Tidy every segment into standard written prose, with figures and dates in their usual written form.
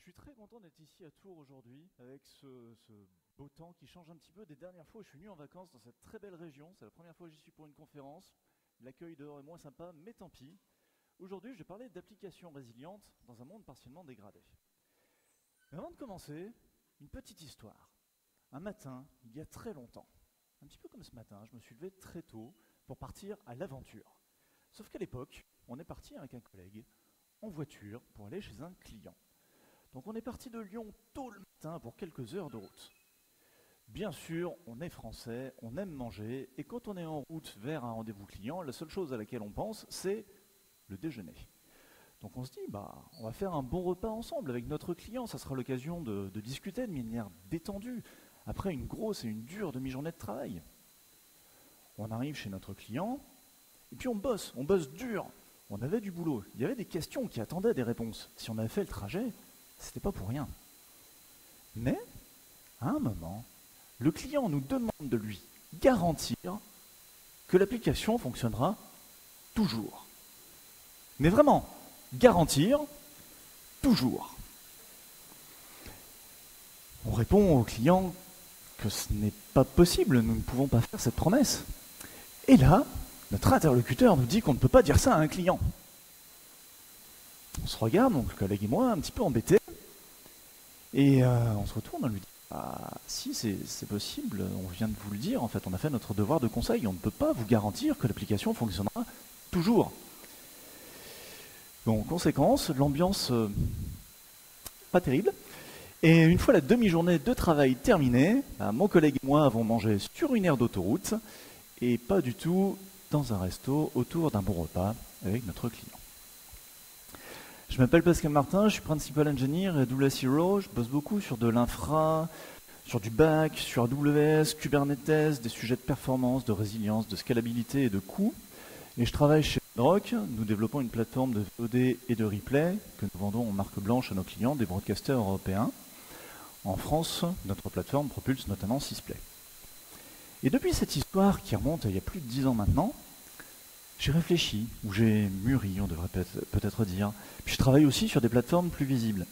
Je suis très content d'être ici à Tours aujourd'hui avec ce beau temps qui change un petit peu des dernières fois où je suis venu en vacances dans cette très belle région. C'est la première fois que j'y suis pour une conférence. L'accueil dehors est moins sympa, mais tant pis. Aujourd'hui, je vais parler d'applications résilientes dans un monde partiellement dégradé. Mais avant de commencer, une petite histoire. Un matin, il y a très longtemps, un petit peu comme ce matin, je me suis levé très tôt pour partir à l'aventure. Sauf qu'à l'époque, on est parti avec un collègue en voiture pour aller chez un client. Donc on est parti de Lyon tôt le matin pour quelques heures de route. Bien sûr, on est français, on aime manger, et quand on est en route vers un rendez-vous client, la seule chose à laquelle on pense, c'est le déjeuner. Donc on se dit, on va faire un bon repas ensemble avec notre client, ça sera l'occasion de discuter de manière détendue, après une grosse et une dure demi-journée de travail. On arrive chez notre client, et puis on bosse dur. On avait du boulot, il y avait des questions qui attendaient des réponses. Si on avait fait le trajet, c'était pas pour rien. Mais, à un moment, le client nous demande de lui garantir que l'application fonctionnera toujours. Mais vraiment, garantir toujours. On répond au client que ce n'est pas possible, nous ne pouvons pas faire cette promesse. Et là, notre interlocuteur nous dit qu'on ne peut pas dire ça à un client. On se regarde, donc le collègue et moi, un petit peu embêtés, et on se retourne, on lui dit « Ah, si, c'est possible, on vient de vous le dire, en fait, on a fait notre devoir de conseil, on ne peut pas vous garantir que l'application fonctionnera toujours. » Donc, conséquence, l'ambiance pas terrible. Et une fois la demi-journée de travail terminée, mon collègue et moi avons mangé sur une aire d'autoroute, et pas du tout dans un resto autour d'un bon repas avec notre client. Je m'appelle Pascal Martin, je suis Principal Engineer à AWS Hero. Je bosse beaucoup sur de l'infra, sur du back, sur AWS, Kubernetes, des sujets de performance, de résilience, de scalabilité et de coûts. Et je travaille chez Bedrock. Nous développons une plateforme de VOD et de replay que nous vendons en marque blanche à nos clients, des broadcasters européens. En France, notre plateforme propulse notamment Sysplay. Et depuis cette histoire qui remonte à il y a plus de 10 ans maintenant, j'ai réfléchi, ou j'ai mûri, on devrait peut-être dire. Puis je travaille aussi sur des plateformes plus visibles.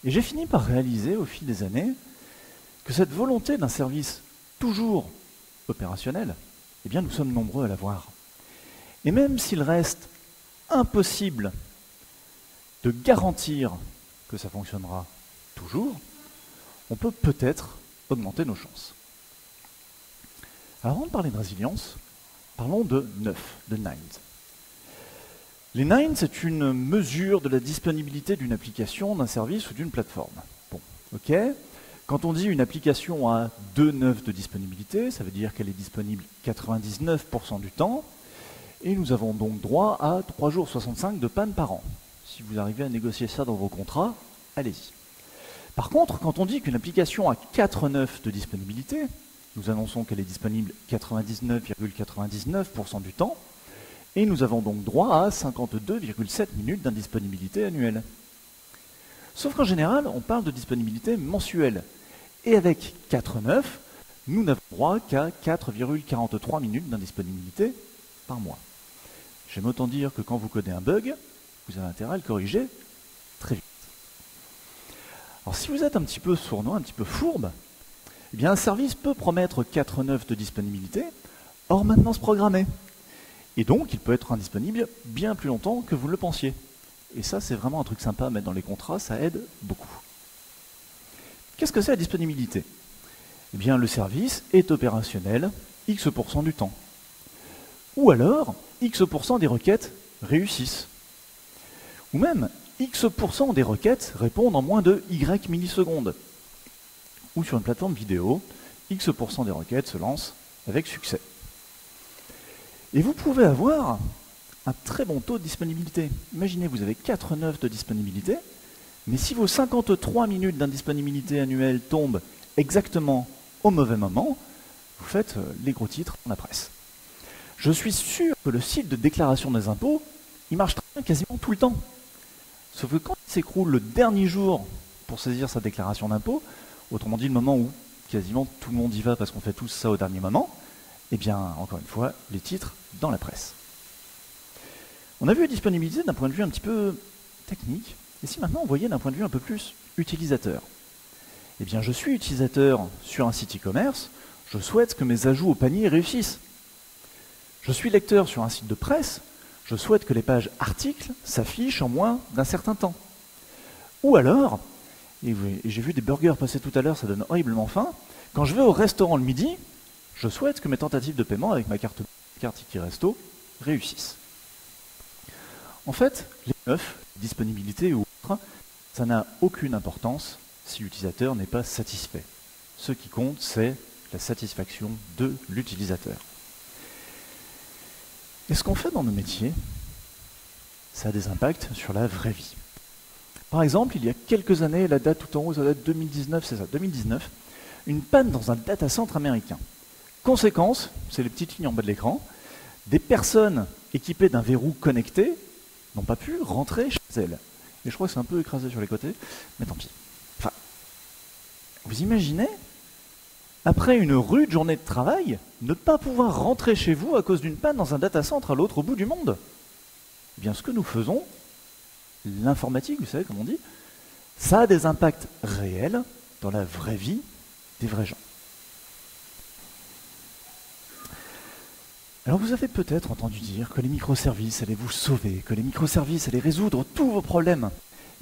Et j'ai fini par réaliser au fil des années que cette volonté d'un service toujours opérationnel, eh bien nous sommes nombreux à l'avoir. Et même s'il reste impossible de garantir que ça fonctionnera toujours, on peut peut-être augmenter nos chances. Alors avant de parler de résilience, parlons de NEF, de Nines. Les Nines, c'est une mesure de la disponibilité d'une application, d'un service ou d'une plateforme. Bon, ok. Quand on dit une application a 2 nœuds de disponibilité, ça veut dire qu'elle est disponible 99% du temps, et nous avons donc droit à 3 jours 65 de panne par an. Si vous arrivez à négocier ça dans vos contrats, allez-y. Par contre, quand on dit qu'une application a 4 nœuds de disponibilité, nous annonçons qu'elle est disponible 99,99% du temps, et nous avons donc droit à 52,7 minutes d'indisponibilité annuelle. Sauf qu'en général, on parle de disponibilité mensuelle. Et avec 4,9, nous n'avons droit qu'à 4,43 minutes d'indisponibilité par mois. J'aime autant dire que quand vous codez un bug, vous avez intérêt à le corriger très vite. Alors si vous êtes un petit peu sournois, un petit peu fourbe, eh bien, un service peut promettre 4,9 de disponibilité hors maintenance programmée. Et donc, il peut être indisponible bien plus longtemps que vous le pensiez. Et ça, c'est vraiment un truc sympa à mettre dans les contrats, ça aide beaucoup. Qu'est-ce que c'est la disponibilité? Eh bien, le service est opérationnel X% du temps. Ou alors, X% des requêtes réussissent. Ou même, X% des requêtes répondent en moins de Y millisecondes. Ou sur une plateforme vidéo, X% des requêtes se lancent avec succès. Et vous pouvez avoir un très bon taux de disponibilité. Imaginez, vous avez 4,9 de disponibilité, mais si vos 53 minutes d'indisponibilité annuelle tombent exactement au mauvais moment, vous faites les gros titres dans la presse. Je suis sûr que le site de déclaration des impôts, il marche très bien quasiment tout le temps. Sauf que quand il s'écroule le dernier jour pour saisir sa déclaration d'impôt, autrement dit le moment où quasiment tout le monde y va parce qu'on fait tous ça au dernier moment, eh bien, encore une fois, les titres dans la presse. On a vu la disponibilité d'un point de vue un petit peu technique, Et si maintenant on voyait d'un point de vue un peu plus utilisateur? Eh bien, je suis utilisateur sur un site e-commerce, je souhaite que mes ajouts au panier réussissent. Je suis lecteur sur un site de presse, je souhaite que les pages articles s'affichent en moins d'un certain temps. Ou alors, et j'ai vu des burgers passer tout à l'heure, ça donne horriblement faim, quand je vais au restaurant le midi, je souhaite que mes tentatives de paiement avec ma carte Ticket Resto réussissent. En fait, les neufs, disponibilité ou autre, ça n'a aucune importance si l'utilisateur n'est pas satisfait. Ce qui compte, c'est la satisfaction de l'utilisateur. Et ce qu'on fait dans nos métiers, ça a des impacts sur la vraie vie. Par exemple, il y a quelques années, la date tout en haut, ça date 2019, c'est ça, 2019, une panne dans un data center américain. Conséquence, c'est les petites lignes en bas de l'écran, des personnes équipées d'un verrou connecté n'ont pas pu rentrer chez elles. Et je crois que c'est un peu écrasé sur les côtés, mais tant pis. Enfin, vous imaginez, après une rude journée de travail, ne pas pouvoir rentrer chez vous à cause d'une panne dans un data center à l'autre bout du monde? Eh bien, ce que nous faisons, l'informatique, vous savez comme on dit, ça a des impacts réels dans la vraie vie des vrais gens. Alors vous avez peut-être entendu dire que les microservices allaient vous sauver, que les microservices allaient résoudre tous vos problèmes.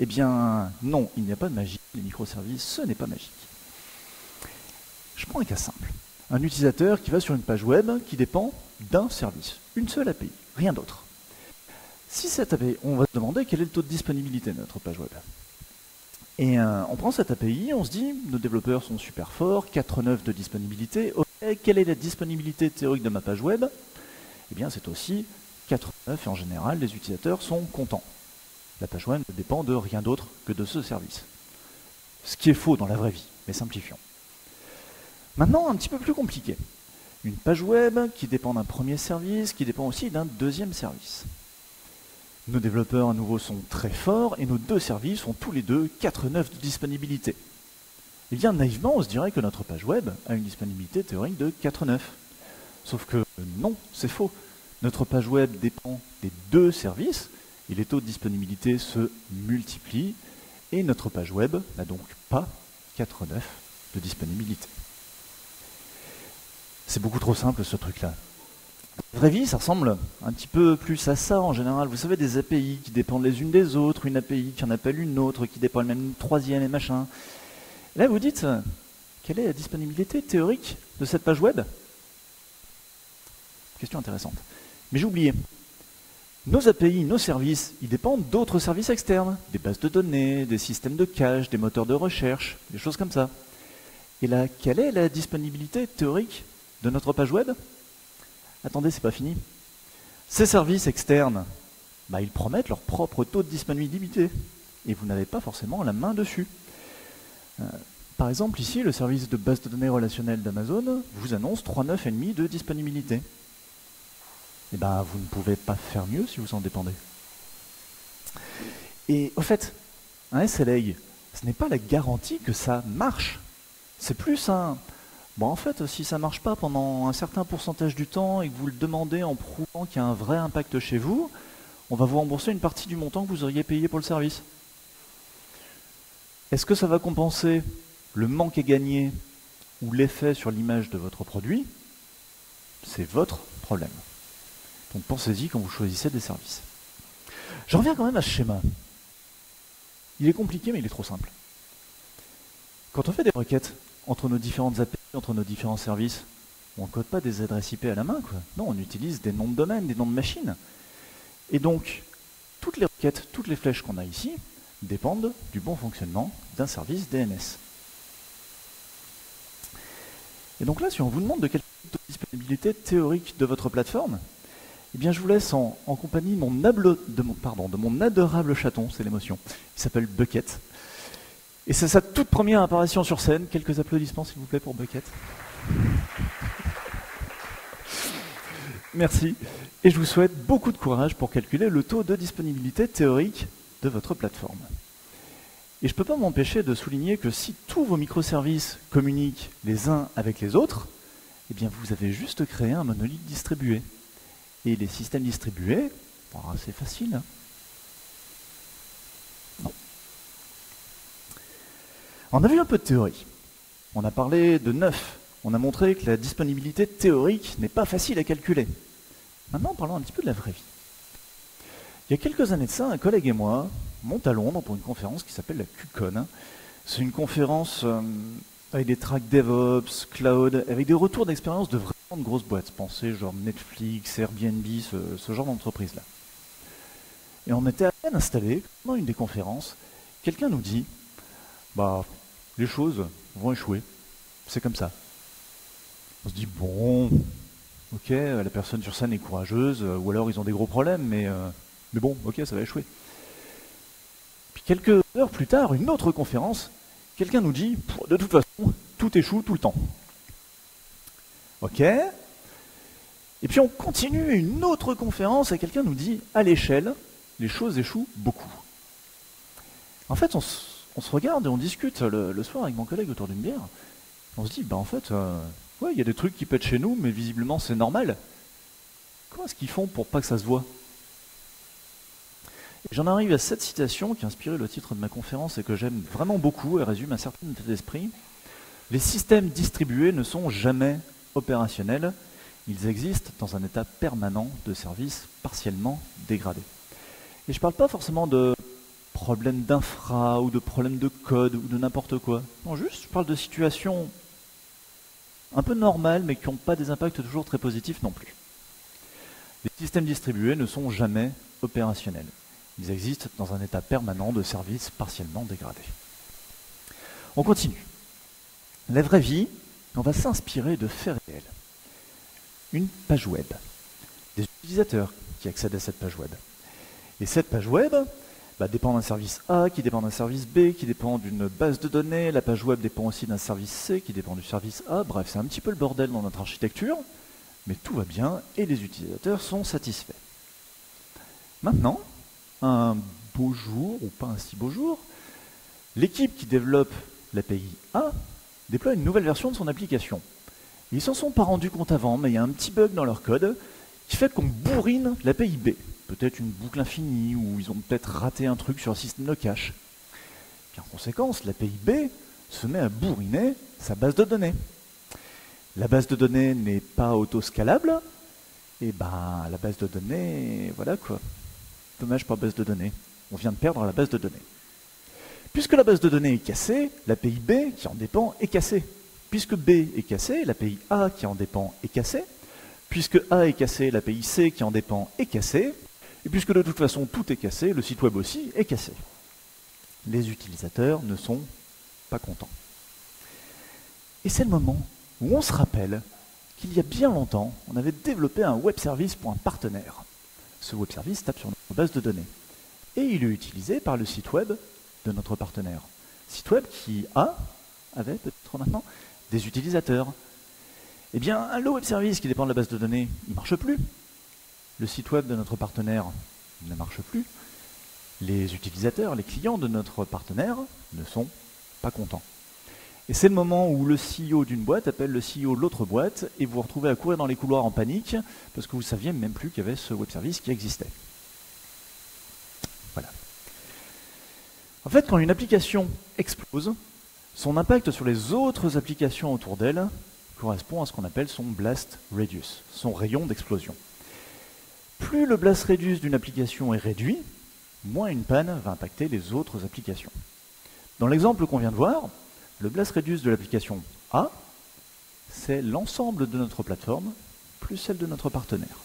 Eh bien non, il n'y a pas de magie, les microservices, ce n'est pas magique. Je prends un cas simple. Un utilisateur qui va sur une page web qui dépend d'un service, une seule API, rien d'autre. Si cette API, on va se demander quel est le taux de disponibilité de notre page web. Et on prend cette API, on se dit, nos développeurs sont super forts, 4.9 de disponibilité, ok, quelle est la disponibilité théorique de ma page web? Eh bien c'est aussi 4.9 et en général les utilisateurs sont contents. La page web ne dépend de rien d'autre que de ce service. Ce qui est faux dans la vraie vie, mais simplifions. Maintenant, un petit peu plus compliqué. Une page web qui dépend d'un premier service, qui dépend aussi d'un deuxième service. Nos développeurs à nouveau sont très forts et nos deux services ont tous les deux 4.9 de disponibilité. Eh bien naïvement, on se dirait que notre page web a une disponibilité théorique de 4.9. Sauf que non, c'est faux. Notre page web dépend des deux services et les taux de disponibilité se multiplient et notre page web n'a donc pas 4.9 de disponibilité. C'est beaucoup trop simple ce truc-là. La vraie vie, ça ressemble un petit peu plus à ça en général. Vous savez, des API qui dépendent les unes des autres, une API qui en appelle une autre, qui dépend même d'une troisième et machin. Et là, vous dites, quelle est la disponibilité théorique de cette page web? Question intéressante. Mais j'ai oublié. Nos API, nos services, ils dépendent d'autres services externes, des bases de données, des systèmes de cache, des moteurs de recherche, des choses comme ça. Et là, quelle est la disponibilité théorique de notre page web? Attendez, c'est pas fini. Ces services externes, ils promettent leur propre taux de disponibilité. Et vous n'avez pas forcément la main dessus. Par exemple, ici, le service de base de données relationnelle d'Amazon vous annonce 3.9,5 de disponibilité. Eh bien, vous ne pouvez pas faire mieux si vous en dépendez. Et au fait, un SLA, ce n'est pas la garantie que ça marche. C'est plus un... Bon, en fait, si ça ne marche pas pendant un certain pourcentage du temps et que vous le demandez en prouvant qu'il y a un vrai impact chez vous, on va vous rembourser une partie du montant que vous auriez payé pour le service. Est-ce que ça va compenser le manque à gagner ou l'effet sur l'image de votre produit? C'est votre problème. Donc pensez-y quand vous choisissez des services. Je reviens quand même à ce schéma. Il est compliqué, mais il est trop simple. Quand on fait des requêtes entre nos différentes API, entre nos différents services, on ne code pas des adresses IP à la main, quoi. Non, on utilise des noms de domaine, des noms de machines. Et donc, toutes les requêtes, toutes les flèches qu'on a ici, dépendent du bon fonctionnement d'un service DNS. Et donc là, si on vous demande de quelle disponibilité théorique de votre plateforme, eh bien je vous laisse en compagnie de mon adorable chaton, c'est l'émotion, il s'appelle Bucket. Et c'est sa toute première apparition sur scène. Quelques applaudissements s'il vous plaît pour Bucket. Merci. Et je vous souhaite beaucoup de courage pour calculer le taux de disponibilité théorique de votre plateforme. Et je ne peux pas m'empêcher de souligner que si tous vos microservices communiquent les uns avec les autres, eh bien vous avez juste créé un monolithe distribué. Et les systèmes distribués, c'est facile. Non, On a vu un peu de théorie. On a parlé de neuf. On a montré que la disponibilité théorique n'est pas facile à calculer. Maintenant, parlons un petit peu de la vraie vie. Il y a quelques années de ça, un collègue et moi montent à Londres pour une conférence qui s'appelle la QCon. C'est une conférence avec des tracks DevOps, Cloud, avec des retours d'expérience de vraiment de grosses boîtes. Pensez genre Netflix, Airbnb, ce genre d'entreprise-là. Et on était à peine installés, pendant une des conférences, quelqu'un nous dit « Bah, les choses vont échouer, c'est comme ça. » On se dit « Bon, ok, la personne sur scène est courageuse, ou alors ils ont des gros problèmes, mais bon, ok, ça va échouer. » Puis quelques heures plus tard, une autre conférence, quelqu'un nous dit « De toute façon, tout échoue tout le temps. » Ok. Et puis on continue une autre conférence et quelqu'un nous dit « À l'échelle, les choses échouent beaucoup. » En fait, on se regarde et on discute le soir avec mon collègue autour d'une bière. On se dit, bah en fait, ouais, il y a des trucs qui pètent chez nous, mais visiblement c'est normal. Comment est-ce qu'ils font pour pas que ça se voit? Et j'en arrive à cette citation qui a inspiré le titre de ma conférence et que j'aime vraiment beaucoup et résume un certain état d'esprit. Les systèmes distribués ne sont jamais opérationnels. Ils existent dans un état permanent de service partiellement dégradé. Et je ne parle pas forcément de problèmes d'infra ou de problèmes de code ou de n'importe quoi. Non, juste, je parle de situations un peu normales mais qui n'ont pas des impacts toujours très positifs non plus. Les systèmes distribués ne sont jamais opérationnels. Ils existent dans un état permanent de service partiellement dégradé. On continue. La vraie vie, on va s'inspirer de faits réels. Une page web. Des utilisateurs qui accèdent à cette page web. Et cette page web dépend d'un service A, qui dépend d'un service B, qui dépend d'une base de données. La page web dépend aussi d'un service C, qui dépend du service A. Bref, c'est un petit peu le bordel dans notre architecture, mais tout va bien et les utilisateurs sont satisfaits. Maintenant, un beau jour, ou pas un si beau jour, l'équipe qui développe l'API A déploie une nouvelle version de son application. Ils ne s'en sont pas rendus compte avant, mais il y a un petit bug dans leur code qui fait qu'on bourrine l'API B. Peut-être une boucle infinie, ou ils ont peut-être raté un truc sur le système de cache. Puis en conséquence, l'API B se met à bourriner sa base de données. La base de données n'est pas autoscalable, et la base de données, voilà quoi. Dommage pour base de données. On vient de perdre la base de données. Puisque la base de données est cassée, l'API B qui en dépend est cassée. Puisque B est cassée, l'API A qui en dépend est cassée. Puisque A est cassé, l'API C qui en dépend est cassée. Et puisque de toute façon tout est cassé, le site web aussi est cassé. Les utilisateurs ne sont pas contents. Et c'est le moment où on se rappelle qu'il y a bien longtemps, on avait développé un web service pour un partenaire. Ce web service tape sur notre base de données. Et il est utilisé par le site web de notre partenaire. Site web qui avait peut-être maintenant des utilisateurs. Eh bien, le web service qui dépend de la base de données, il ne marche plus. Le site web de notre partenaire ne marche plus. Les utilisateurs, les clients de notre partenaire ne sont pas contents. Et c'est le moment où le CEO d'une boîte appelle le CEO de l'autre boîte et vous vous retrouvez à courir dans les couloirs en panique parce que vous ne saviez même plus qu'il y avait ce web service qui existait. Voilà. En fait, quand une application explose, son impact sur les autres applications autour d'elle correspond à ce qu'on appelle son blast radius, son rayon d'explosion. Plus le blast radius d'une application est réduit, moins une panne va impacter les autres applications. Dans l'exemple qu'on vient de voir, le blast radius de l'application A, c'est l'ensemble de notre plateforme plus celle de notre partenaire.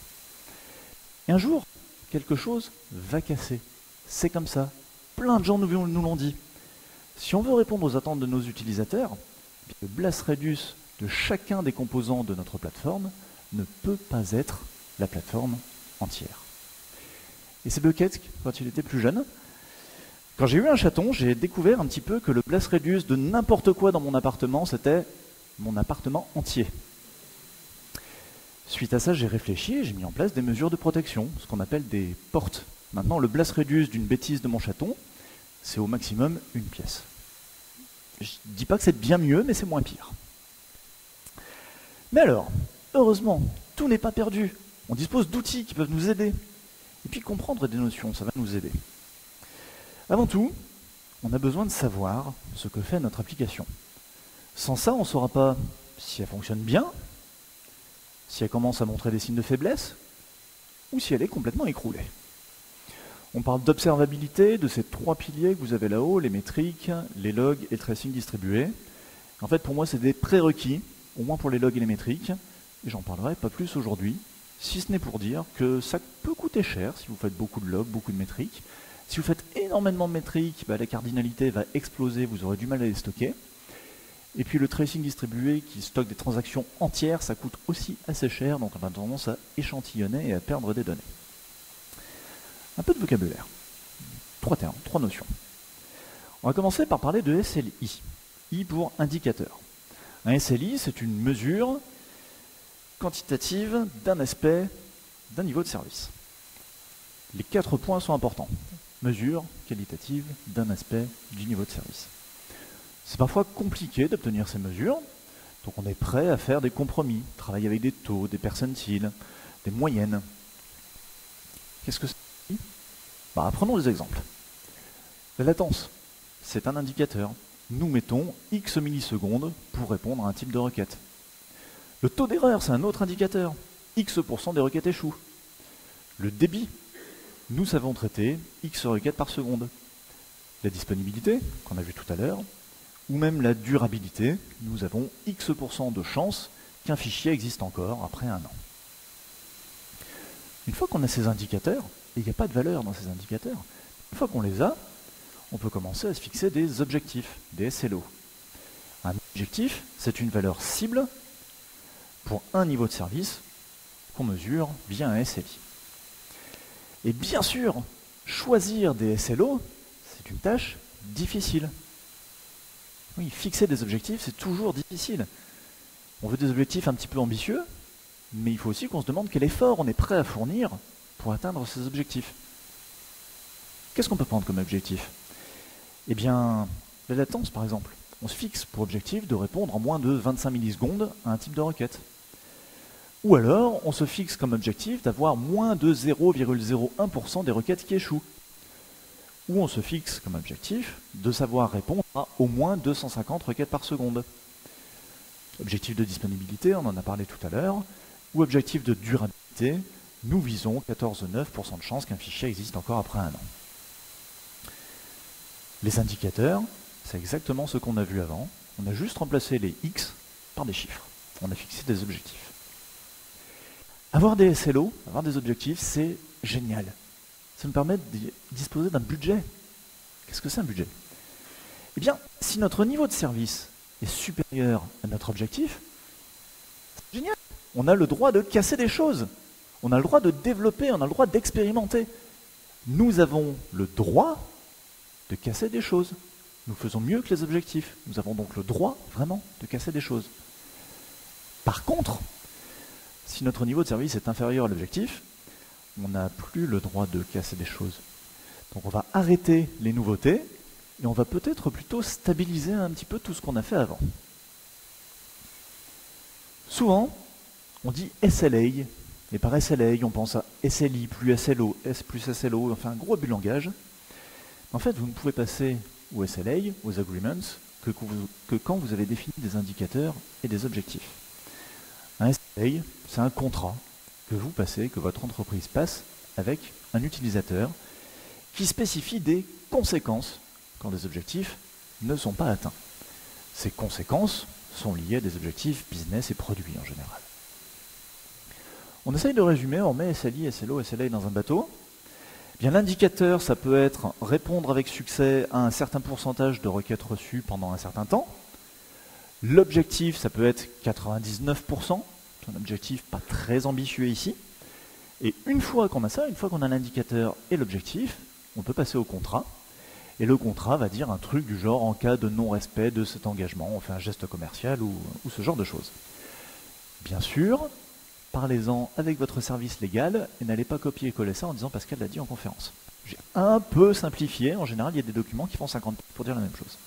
Et un jour, quelque chose va casser. C'est comme ça. Plein de gens nous l'ont dit. Si on veut répondre aux attentes de nos utilisateurs, le blast radius de chacun des composants de notre plateforme ne peut pas être la plateforme entière. Et c'est Bucket, quand il était plus jeune, quand j'ai eu un chaton, j'ai découvert un petit peu que le blast radius de n'importe quoi dans mon appartement, c'était mon appartement entier. Suite à ça, j'ai réfléchi et j'ai mis en place des mesures de protection, ce qu'on appelle des portes. Maintenant, le blast radius d'une bêtise de mon chaton, c'est au maximum une pièce. Je ne dis pas que c'est bien mieux, mais c'est moins pire. Mais alors, heureusement, tout n'est pas perdu. On dispose d'outils qui peuvent nous aider. Et puis comprendre des notions, ça va nous aider. Avant tout, on a besoin de savoir ce que fait notre application. Sans ça, on ne saura pas si elle fonctionne bien, si elle commence à montrer des signes de faiblesse, ou si elle est complètement écroulée. On parle d'observabilité, de ces 3 piliers que vous avez là-haut, les métriques, les logs et le tracing distribué. En fait, pour moi, c'est des prérequis, au moins pour les logs et les métriques, et j'en parlerai pas plus aujourd'hui, si ce n'est pour dire que ça peut coûter cher si vous faites beaucoup de logs, beaucoup de métriques. Si vous faites énormément de métriques, la cardinalité va exploser, vous aurez du mal à les stocker. Et puis le tracing distribué qui stocke des transactions entières, ça coûte aussi assez cher, donc on a tendance à échantillonner et à perdre des données. Un peu de vocabulaire. 3 termes, 3 notions. On va commencer par parler de SLI. I pour indicateur. Un SLI, c'est une mesure quantitative d'un aspect d'un niveau de service. Les 4 points sont importants. Mesure qualitative d'un aspect du niveau de service. C'est parfois compliqué d'obtenir ces mesures, donc on est prêt à faire des compromis, travailler avec des taux, des percentiles, des moyennes. Qu'est-ce que c'est? Prenons des exemples. La latence, c'est un indicateur. Nous mettons X millisecondes pour répondre à un type de requête. Le taux d'erreur, c'est un autre indicateur. X% des requêtes échouent. Le débit, nous savons traiter X requêtes par seconde. La disponibilité, qu'on a vu tout à l'heure, ou même la durabilité, nous avons X% de chance qu'un fichier existe encore après 1 an. Une fois qu'on a ces indicateurs, et il n'y a pas de valeur dans ces indicateurs, une fois qu'on les a, on peut commencer à se fixer des objectifs, des SLO. Un objectif, c'est une valeur cible pour un niveau de service qu'on mesure via un SLI. Et bien sûr, choisir des SLO, c'est une tâche difficile. Oui, fixer des objectifs, c'est toujours difficile. On veut des objectifs un petit peu ambitieux, mais il faut aussi qu'on se demande quel effort on est prêt à fournir pour atteindre ces objectifs. Qu'est-ce qu'on peut prendre comme objectif? Eh bien, la latence, par exemple. On se fixe pour objectif de répondre en moins de 25 millisecondes à un type de requête. Ou alors, on se fixe comme objectif d'avoir moins de 0,01% des requêtes qui échouent. Ou on se fixe comme objectif de savoir répondre à au moins 250 requêtes par seconde. Objectif de disponibilité, on en a parlé tout à l'heure. Ou objectif de durabilité, nous visons 14,9% de chance qu'un fichier existe encore après 1 an. Les indicateurs, c'est exactement ce qu'on a vu avant. On a juste remplacé les X par des chiffres. On a fixé des objectifs. Avoir des SLO, avoir des objectifs, c'est génial. Ça nous permet de disposer d'un budget. Qu'est-ce que c'est un budget? Eh bien, si notre niveau de service est supérieur à notre objectif, c'est génial. On a le droit de casser des choses. On a le droit de développer, on a le droit d'expérimenter. Nous avons le droit de casser des choses. Nous faisons mieux que les objectifs. Nous avons donc le droit, vraiment, de casser des choses. Par contre, si notre niveau de service est inférieur à l'objectif, on n'a plus le droit de casser des choses. Donc on va arrêter les nouveautés et on va peut-être plutôt stabiliser un petit peu tout ce qu'on a fait avant. Souvent, on dit SLA, et par SLA, on pense à SLI plus SLO, S plus SLO, enfin un gros abus de langage. En fait, vous ne pouvez passer au SLA, aux agreements, que quand vous avez défini des indicateurs et des objectifs. Un SLA, c'est un contrat que vous passez, que votre entreprise passe avec un utilisateur qui spécifie des conséquences quand des objectifs ne sont pas atteints. Ces conséquences sont liées à des objectifs business et produits en général. On essaye de résumer, on met SLI, SLO, SLA dans un bateau. Bien, l'indicateur, ça peut être répondre avec succès à un certain pourcentage de requêtes reçues pendant un certain temps. L'objectif, ça peut être 99%, c'est un objectif pas très ambitieux ici. Et une fois qu'on a ça, une fois qu'on a l'indicateur et l'objectif, on peut passer au contrat. Et le contrat va dire un truc du genre, en cas de non-respect de cet engagement, on fait un geste commercial ou ce genre de choses. Bien sûr, parlez-en avec votre service légal et n'allez pas copier et coller ça en disant Pascal l'a dit en conférence. J'ai un peu simplifié, en général il y a des documents qui font 50 pages pour dire la même chose.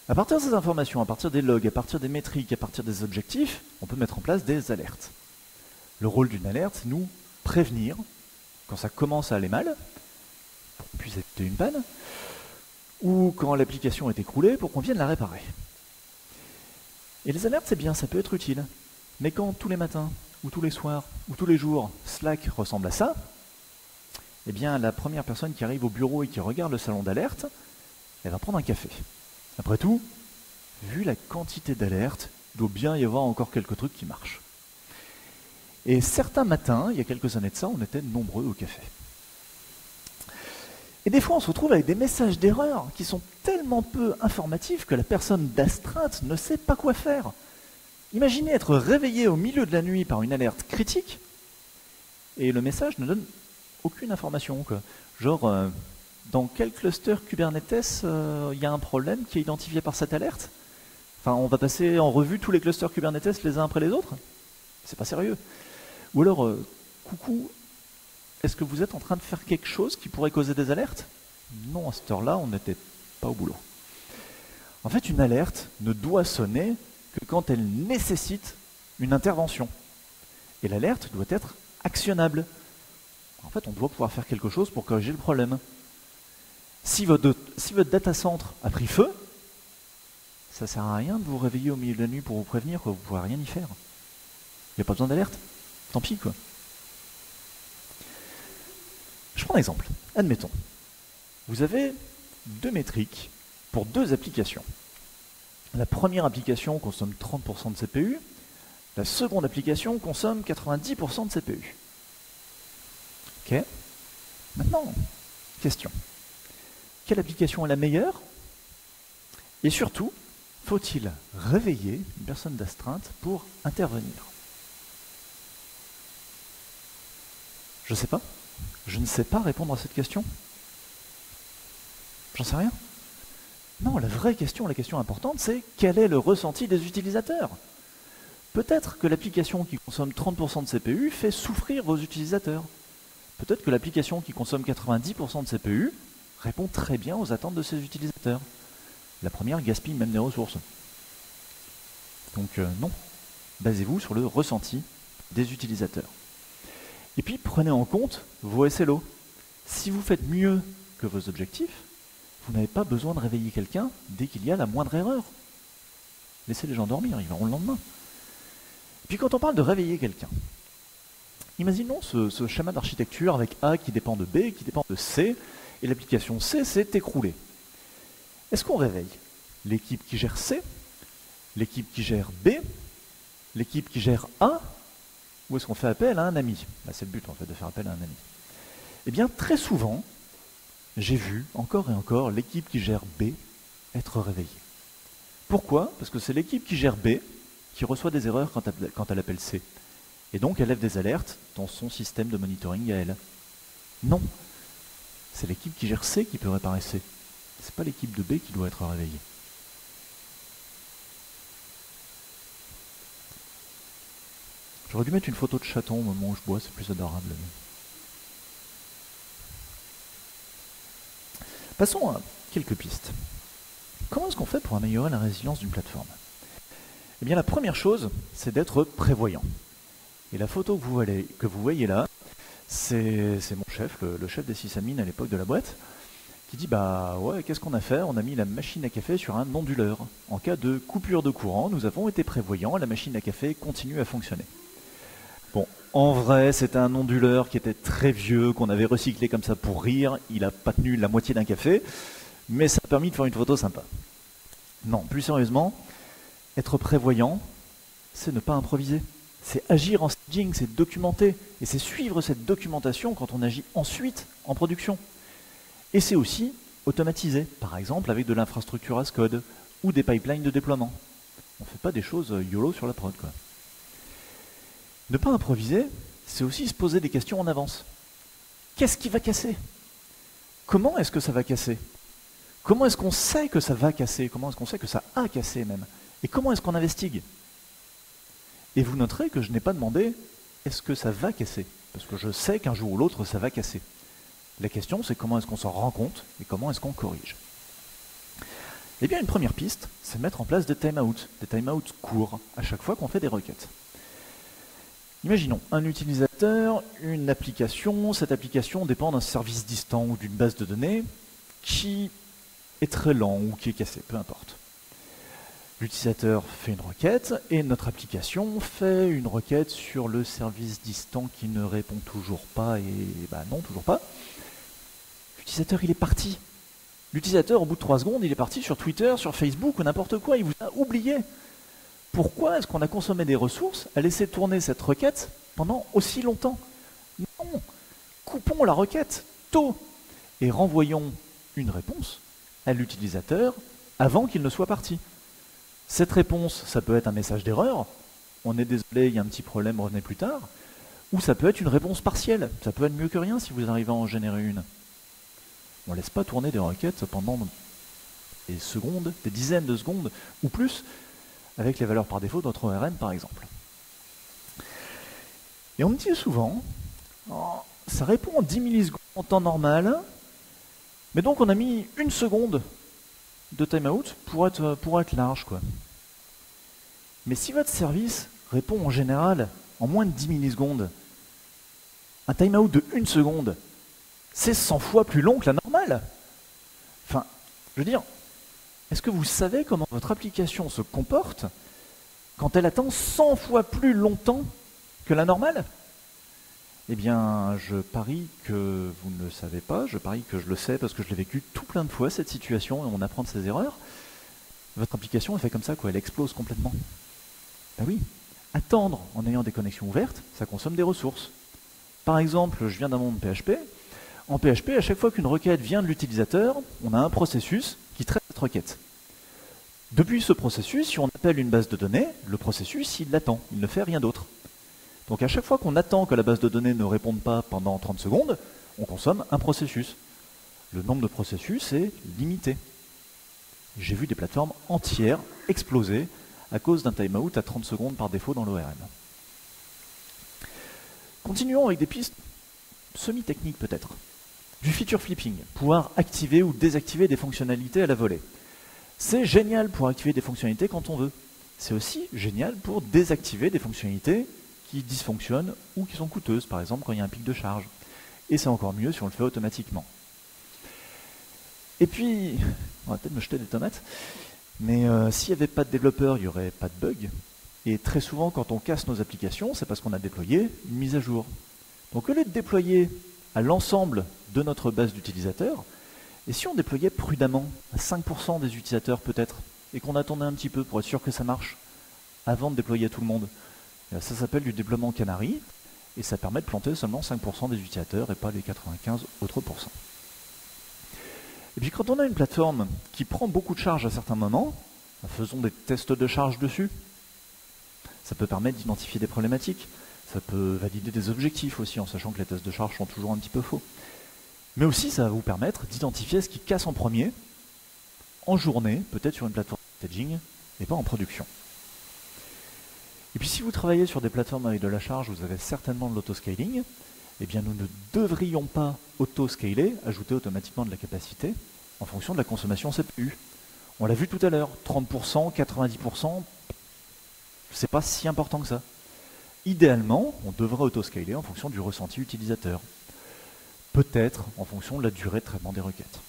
À partir de ces informations, à partir des logs, à partir des métriques, à partir des objectifs, on peut mettre en place des alertes. Le rôle d'une alerte, c'est nous prévenir quand ça commence à aller mal, pour qu'on puisse puisse éviter une panne, ou quand l'application est écroulée pour qu'on vienne la réparer. Et les alertes, c'est bien, ça peut être utile. Mais quand tous les matins, ou tous les soirs, ou tous les jours, Slack ressemble à ça, eh bien la première personne qui arrive au bureau et qui regarde le salon d'alerte, elle va prendre un café. Après tout, vu la quantité d'alertes, il doit bien y avoir encore quelques trucs qui marchent. Et certains matins, il y a quelques années de ça, on était nombreux au café. Et des fois, on se retrouve avec des messages d'erreur qui sont tellement peu informatifs que la personne d'astreinte ne sait pas quoi faire. Imaginez être réveillé au milieu de la nuit par une alerte critique et le message ne donne aucune information. Genre, dans quel cluster Kubernetes il y a un problème qui est identifié par cette alerte? Enfin, on va passer en revue tous les clusters Kubernetes les uns après les autres? C'est pas sérieux. Ou alors, coucou, est-ce que vous êtes en train de faire quelque chose qui pourrait causer des alertes? Non, à cette heure-là, on n'était pas au boulot. En fait, une alerte ne doit sonner que quand elle nécessite une intervention. Et l'alerte doit être actionnable. En fait, on doit pouvoir faire quelque chose pour corriger le problème. Si votre data center a pris feu, ça ne sert à rien de vous réveiller au milieu de la nuit pour vous prévenir, quoi. Vous ne pourrez rien y faire. Il n'y a pas besoin d'alerte. Tant pis, quoi. Je prends un exemple. Admettons, vous avez deux métriques pour deux applications. La première application consomme 30% de CPU, la seconde application consomme 90% de CPU. Ok. Maintenant, question. Quelle application est la meilleure? Et surtout, faut-il réveiller une personne d'astreinte pour intervenir? Je ne sais pas. Je ne sais pas répondre à cette question. J'en sais rien. Non, la vraie question, la question importante, c'est quel est le ressenti des utilisateurs? Peut-être que l'application qui consomme 30% de CPU fait souffrir vos utilisateurs. Peut-être que l'application qui consomme 90% de CPU répond très bien aux attentes de ses utilisateurs. La première gaspille même des ressources. Donc non, basez-vous sur le ressenti des utilisateurs. Et puis prenez en compte vos SLO. Si vous faites mieux que vos objectifs, vous n'avez pas besoin de réveiller quelqu'un dès qu'il y a la moindre erreur. Laissez les gens dormir, ils verront le lendemain. Et puis quand on parle de réveiller quelqu'un, imaginons ce schéma d'architecture avec A qui dépend de B, qui dépend de C, et l'application C s'est écroulée. Est-ce qu'on réveille l'équipe qui gère C, l'équipe qui gère B, l'équipe qui gère A, ou est-ce qu'on fait appel à un ami? C'est le but en fait, de faire appel à un ami. Eh bien très souvent, j'ai vu encore et encore l'équipe qui gère B être réveillée. Pourquoi? Parce que c'est l'équipe qui gère B qui reçoit des erreurs quand elle appelle C. Et donc elle lève des alertes dans son système de monitoring à elle. Non, c'est l'équipe qui gère C qui peut réparer C. C'est pas l'équipe de B qui doit être réveillée. J'aurais dû mettre une photo de chaton au moment où je bois, c'est plus adorable. Passons à quelques pistes. Comment est-ce qu'on fait pour améliorer la résilience d'une plateforme? Eh bien la première chose, c'est d'être prévoyant. Et la photo que vous voyez là, c'est mon chef, le chef des sysadmins à l'époque de la boîte, qui dit bah ouais, qu'est-ce qu'on a fait? On a mis la machine à café sur un onduleur. En cas de coupure de courant, nous avons été prévoyants, la machine à café continue à fonctionner. Bon, en vrai, c'était un onduleur qui était très vieux, qu'on avait recyclé comme ça pour rire. Il n'a pas tenu la moitié d'un café, mais ça a permis de faire une photo sympa. Non, plus sérieusement, être prévoyant, c'est ne pas improviser. C'est agir en staging, c'est documenter. Et c'est suivre cette documentation quand on agit ensuite en production. Et c'est aussi automatiser, par exemple avec de l'infrastructure as code ou des pipelines de déploiement. On ne fait pas des choses YOLO sur la prod, quoi. Ne pas improviser, c'est aussi se poser des questions en avance. Qu'est-ce qui va casser? Comment est-ce que ça va casser? Comment est-ce qu'on sait que ça va casser? Comment est-ce qu'on sait que ça a cassé même? Et comment est-ce qu'on investigue? Et vous noterez que je n'ai pas demandé est-ce que ça va casser? Parce que je sais qu'un jour ou l'autre, ça va casser. La question, c'est comment est-ce qu'on s'en rend compte et comment est-ce qu'on corrige? Eh bien, une première piste, c'est mettre en place des timeouts courts à chaque fois qu'on fait des requêtes. Imaginons un utilisateur, une application, cette application dépend d'un service distant ou d'une base de données qui est très lent ou qui est cassé, peu importe. L'utilisateur fait une requête et notre application fait une requête sur le service distant qui ne répond toujours pas et non, toujours pas. L'utilisateur, il est parti. L'utilisateur, au bout de 3 secondes, il est parti sur Twitter, sur Facebook ou n'importe quoi, il vous a oublié. Pourquoi est-ce qu'on a consommé des ressources à laisser tourner cette requête pendant aussi longtemps? Non, coupons la requête tôt et renvoyons une réponse à l'utilisateur avant qu'il ne soit parti. Cette réponse, ça peut être un message d'erreur, on est désolé, il y a un petit problème, revenez plus tard, ou ça peut être une réponse partielle, ça peut être mieux que rien si vous arrivez à en générer une. On ne laisse pas tourner des requêtes pendant des secondes, des dizaines de secondes ou plus, avec les valeurs par défaut de notre ORM par exemple. Et on me dit souvent, ça répond en 10 millisecondes en temps normal, mais donc on a mis 1 seconde de timeout pour être large, quoi. Mais si votre service répond en général en moins de 10 millisecondes, un timeout de 1 seconde, c'est 100 fois plus long que la normale. Enfin, je veux dire, est-ce que vous savez comment votre application se comporte quand elle attend 100 fois plus longtemps que la normale? Eh bien, je parie que vous ne le savez pas, je parie que je le sais parce que je l'ai vécu tout plein de fois, cette situation, et on apprend de ses erreurs. Votre application, elle fait comme ça, quoi, elle explose complètement. Ben oui, attendre en ayant des connexions ouvertes, ça consomme des ressources. Par exemple, je viens d'un monde PHP. En PHP, à chaque fois qu'une requête vient de l'utilisateur, on a un processus qui traite cette requête. Depuis ce processus, si on appelle une base de données, le processus, il l'attend, il ne fait rien d'autre. Donc à chaque fois qu'on attend que la base de données ne réponde pas pendant 30 secondes, on consomme un processus. Le nombre de processus est limité. J'ai vu des plateformes entières exploser à cause d'un timeout à 30 secondes par défaut dans l'ORM. Continuons avec des pistes semi-techniques peut-être. Du feature flipping, pouvoir activer ou désactiver des fonctionnalités à la volée. C'est génial pour activer des fonctionnalités quand on veut. C'est aussi génial pour désactiver des fonctionnalités qui dysfonctionnent ou qui sont coûteuses, par exemple quand il y a un pic de charge. Et c'est encore mieux si on le fait automatiquement. Et puis, on va peut-être me jeter des tomates, mais s'il n'y avait pas de développeurs, il n'y aurait pas de bugs. Et très souvent, quand on casse nos applications, c'est parce qu'on a déployé une mise à jour. Donc au lieu de déployer à l'ensemble de notre base d'utilisateurs, et si on déployait prudemment à 5% des utilisateurs peut-être, et qu'on attendait un petit peu pour être sûr que ça marche, avant de déployer à tout le monde, ça s'appelle du déploiement canary, et ça permet de planter seulement 5% des utilisateurs et pas les 95 autres pourcents. Et puis quand on a une plateforme qui prend beaucoup de charge à certains moments, faisons des tests de charge dessus. Ça peut permettre d'identifier des problématiques. Ça peut valider des objectifs aussi, en sachant que les tests de charge sont toujours un petit peu faux. Mais aussi, ça va vous permettre d'identifier ce qui casse en premier, en journée, peut-être sur une plateforme de staging, et pas en production. Et puis si vous travaillez sur des plateformes avec de la charge, vous avez certainement de l'autoscaling. Eh bien, nous ne devrions pas auto-scaler, ajouter automatiquement de la capacité, en fonction de la consommation CPU. On l'a vu tout à l'heure, 30%, 90%, c'est pas si important que ça. Idéalement, on devrait auto-scaler en fonction du ressenti utilisateur. Peut-être en fonction de la durée de traitement des requêtes.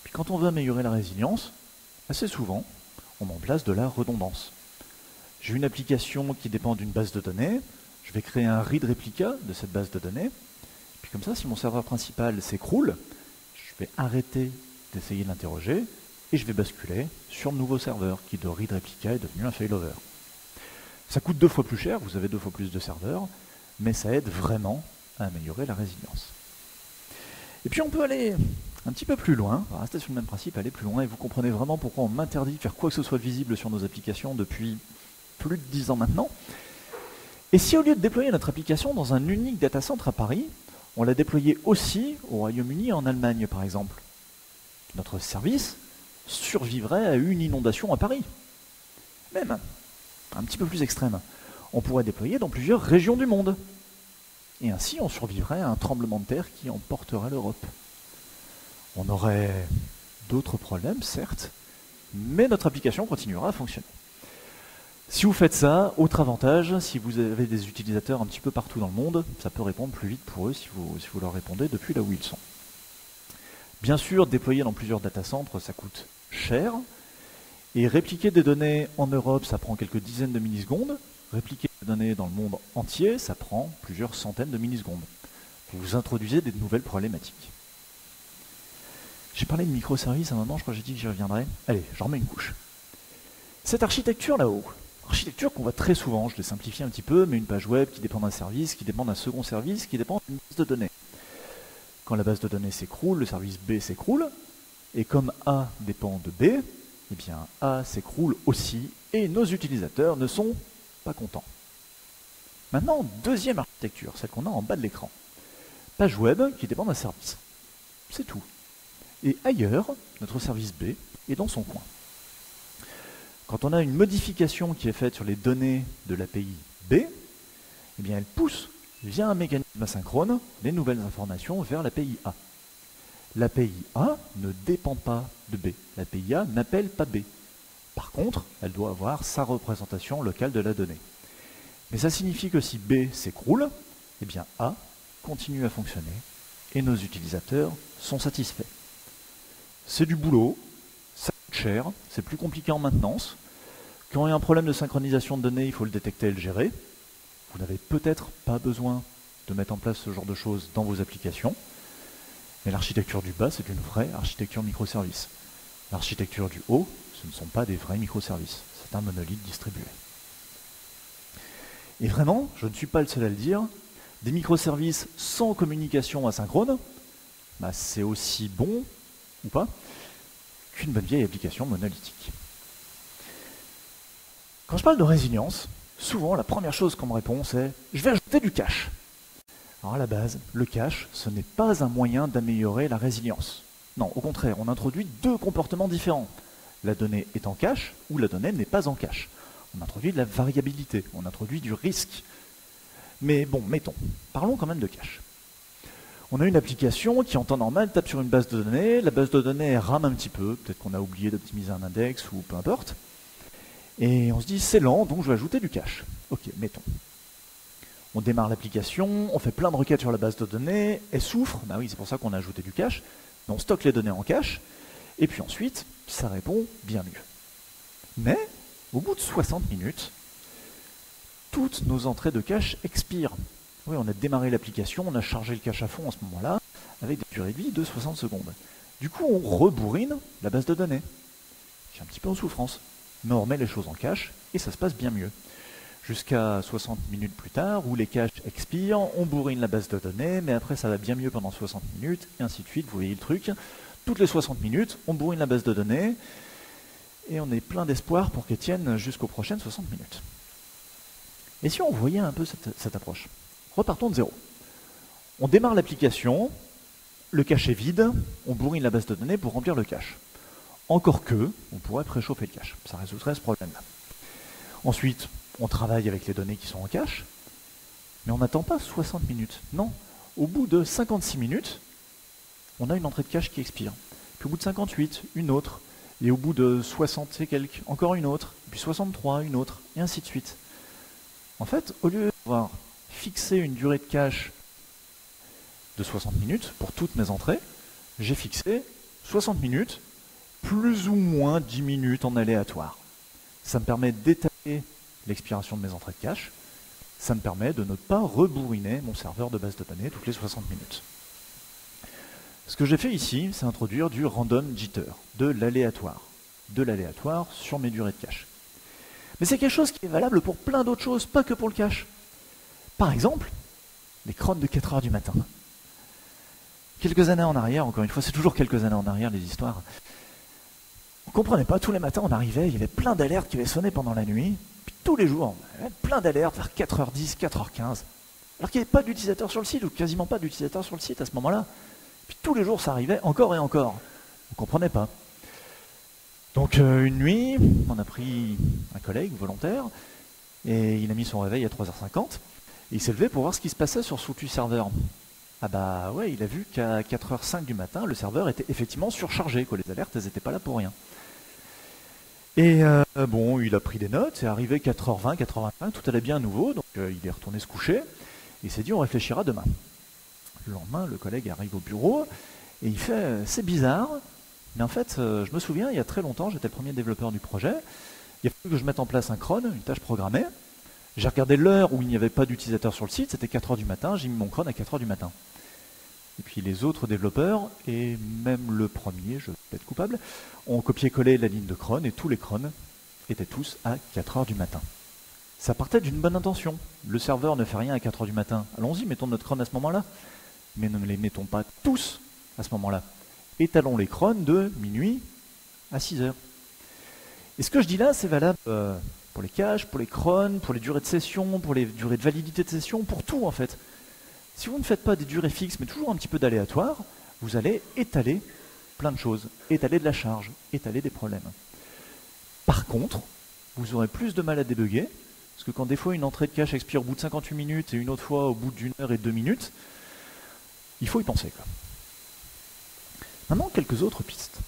Puis quand on veut améliorer la résilience, assez souvent, on met en place de la redondance. J'ai une application qui dépend d'une base de données, je vais créer un read réplica de cette base de données, puis comme ça, si mon serveur principal s'écroule, je vais arrêter d'essayer de l'interroger, et je vais basculer sur le nouveau serveur, qui de read réplica est devenu un failover. Ça coûte 2 fois plus cher, vous avez 2 fois plus de serveurs, mais ça aide vraiment à améliorer la résilience. Et puis on peut aller un petit peu plus loin, on va rester sur le même principe, aller plus loin, et vous comprenez vraiment pourquoi on m'interdit de faire quoi que ce soit visible sur nos applications depuis plus de 10 ans maintenant. Et si au lieu de déployer notre application dans un unique data center à Paris, on l'a déployé aussi au Royaume-Uni et en Allemagne par exemple, notre service survivrait à une inondation à Paris. Même un petit peu plus extrême, on pourrait déployer dans plusieurs régions du monde. Et ainsi, on survivrait à un tremblement de terre qui emporterait l'Europe. On aurait d'autres problèmes, certes, mais notre application continuera à fonctionner. Si vous faites ça, autre avantage, si vous avez des utilisateurs un petit peu partout dans le monde, ça peut répondre plus vite pour eux si vous leur répondez depuis là où ils sont. Bien sûr, déployer dans plusieurs data centers, ça coûte cher. Et répliquer des données en Europe, ça prend quelques dizaines de millisecondes. Répliquer des données dans le monde entier, ça prend plusieurs centaines de millisecondes. Vous introduisez des nouvelles problématiques. J'ai parlé de microservices à un moment, je crois que j'ai dit que j'y reviendrai. Allez, j'en remets une couche. Cette architecture là-haut, architecture qu'on voit très souvent, je l'ai simplifié un petit peu, mais une page web qui dépend d'un service, qui dépend d'un second service, qui dépend d'une base de données. Quand la base de données s'écroule, le service B s'écroule, et comme A dépend de B, eh bien A s'écroule aussi, et nos utilisateurs ne sont pas contents. Maintenant, deuxième architecture, celle qu'on a en bas de l'écran. Page web qui dépend d'un service. C'est tout. Et ailleurs, notre service B est dans son coin. Quand on a une modification qui est faite sur les données de l'API B, eh bien elle pousse via un mécanisme asynchrone les nouvelles informations vers l'API A. L'API A ne dépend pas de B. L'API A n'appelle pas B. Par contre, elle doit avoir sa représentation locale de la donnée. Mais ça signifie que si B s'écroule, eh bien A continue à fonctionner et nos utilisateurs sont satisfaits. C'est du boulot, ça coûte cher, c'est plus compliqué en maintenance. Quand il y a un problème de synchronisation de données, il faut le détecter et le gérer. Vous n'avez peut-être pas besoin de mettre en place ce genre de choses dans vos applications. Mais l'architecture du bas, c'est une vraie architecture microservice. L'architecture du haut, ce ne sont pas des vrais microservices. C'est un monolithe distribué. Et vraiment, je ne suis pas le seul à le dire, des microservices sans communication asynchrone, bah c'est aussi bon, ou pas, qu'une bonne vieille application monolithique. Quand je parle de résilience, souvent la première chose qu'on me répond c'est « je vais ajouter du cache ». Alors à la base, le cache, ce n'est pas un moyen d'améliorer la résilience. Non, au contraire, on introduit deux comportements différents. La donnée est en cache ou la donnée n'est pas en cache. On introduit de la variabilité, on introduit du risque. Mais bon, mettons, parlons quand même de cache. On a une application qui en temps normal tape sur une base de données, la base de données rame un petit peu, peut-être qu'on a oublié d'optimiser un index ou peu importe. Et on se dit c'est lent, donc je vais ajouter du cache. Ok, mettons. On démarre l'application, on fait plein de requêtes sur la base de données, elle souffre, bah oui c'est pour ça qu'on a ajouté du cache, on stocke les données en cache, et puis ensuite, ça répond bien mieux. Mais, au bout de 60 minutes, toutes nos entrées de cache expirent. Oui, on a démarré l'application, on a chargé le cache à fond à ce moment-là, avec des durées de vie de 60 secondes. Du coup, on rebourrine la base de données, qui est un petit peu en souffrance. Mais on remet les choses en cache, et ça se passe bien mieux. Jusqu'à 60 minutes plus tard, où les caches expirent, on bourrine la base de données, mais après ça va bien mieux pendant 60 minutes, et ainsi de suite, vous voyez le truc. Toutes les 60 minutes, on bourrine la base de données, et on est plein d'espoir pour qu'elle tienne jusqu'aux prochaines 60 minutes. Et si on voyait un peu cette approche? Repartons de zéro. On démarre l'application, le cache est vide, on bourrine la base de données pour remplir le cache. Encore que, on pourrait préchauffer le cache. Ça résoudrait ce problème-là. Ensuite, on travaille avec les données qui sont en cache, mais on n'attend pas 60 minutes. Non, au bout de 56 minutes, on a une entrée de cache qui expire. Puis au bout de 58, une autre. Et au bout de 60 et quelques, encore une autre. Puis 63, une autre, et ainsi de suite. En fait, au lieu d'avoir fixé une durée de cache de 60 minutes pour toutes mes entrées, j'ai fixé 60 minutes, plus ou moins 10 minutes en aléatoire. Ça me permet d'étaler l'expiration de mes entrées de cache. Ça me permet de ne pas rebourriner mon serveur de base de données toutes les 60 minutes. Ce que j'ai fait ici, c'est introduire du random jitter, de l'aléatoire sur mes durées de cache. Mais c'est quelque chose qui est valable pour plein d'autres choses, pas que pour le cache. Par exemple, les crônes de 4 heures du matin. Quelques années en arrière, encore une fois, c'est toujours quelques années en arrière les histoires, on ne comprenait pas, tous les matins on arrivait, il y avait plein d'alertes qui avaient sonné pendant la nuit, puis tous les jours, il y avait plein d'alertes vers 4h10, 4h15, alors qu'il n'y avait pas d'utilisateurs sur le site, ou quasiment pas d'utilisateurs sur le site à ce moment-là. Puis tous les jours ça arrivait, encore et encore. On ne comprenait pas. Donc une nuit, on a pris un collègue volontaire, et il a mis son réveil à 3h50, et il s'est levé pour voir ce qui se passait sur Soutu serveur. Ah bah ouais, il a vu qu'à 4h05 du matin, le serveur était effectivement surchargé, que les alertes, elles n'étaient pas là pour rien. Et bon, il a pris des notes, et arrivé 4h20, 4h25, tout allait bien à nouveau, donc il est retourné se coucher, et il s'est dit on réfléchira demain. Le lendemain, le collègue arrive au bureau, et il fait c'est bizarre, mais en fait, je me souviens, il y a très longtemps, j'étais le premier développeur du projet, il a fallu que je mette en place un cron, une tâche programmée, j'ai regardé l'heure où il n'y avait pas d'utilisateur sur le site, c'était 4h du matin, j'ai mis mon cron à 4h du matin. Et puis les autres développeurs, et même le premier, je vais être coupable, ont copié-collé la ligne de cron, et tous les crons étaient tous à 4h du matin. Ça partait d'une bonne intention. Le serveur ne fait rien à 4h du matin. Allons-y, mettons notre cron à ce moment-là. Mais ne les mettons pas tous à ce moment-là. Étalons les crons de minuit à 6h. Et ce que je dis là, c'est valable pour les caches, pour les crons, pour les durées de session, pour les durées de validité de session, pour tout en fait. Si vous ne faites pas des durées fixes, mais toujours un petit peu d'aléatoire, vous allez étaler plein de choses, étaler de la charge, étaler des problèmes. Par contre, vous aurez plus de mal à débugger, parce que quand des fois une entrée de cache expire au bout de 58 minutes et une autre fois au bout d'1h02, il faut y penser, quoi. Maintenant, quelques autres pistes.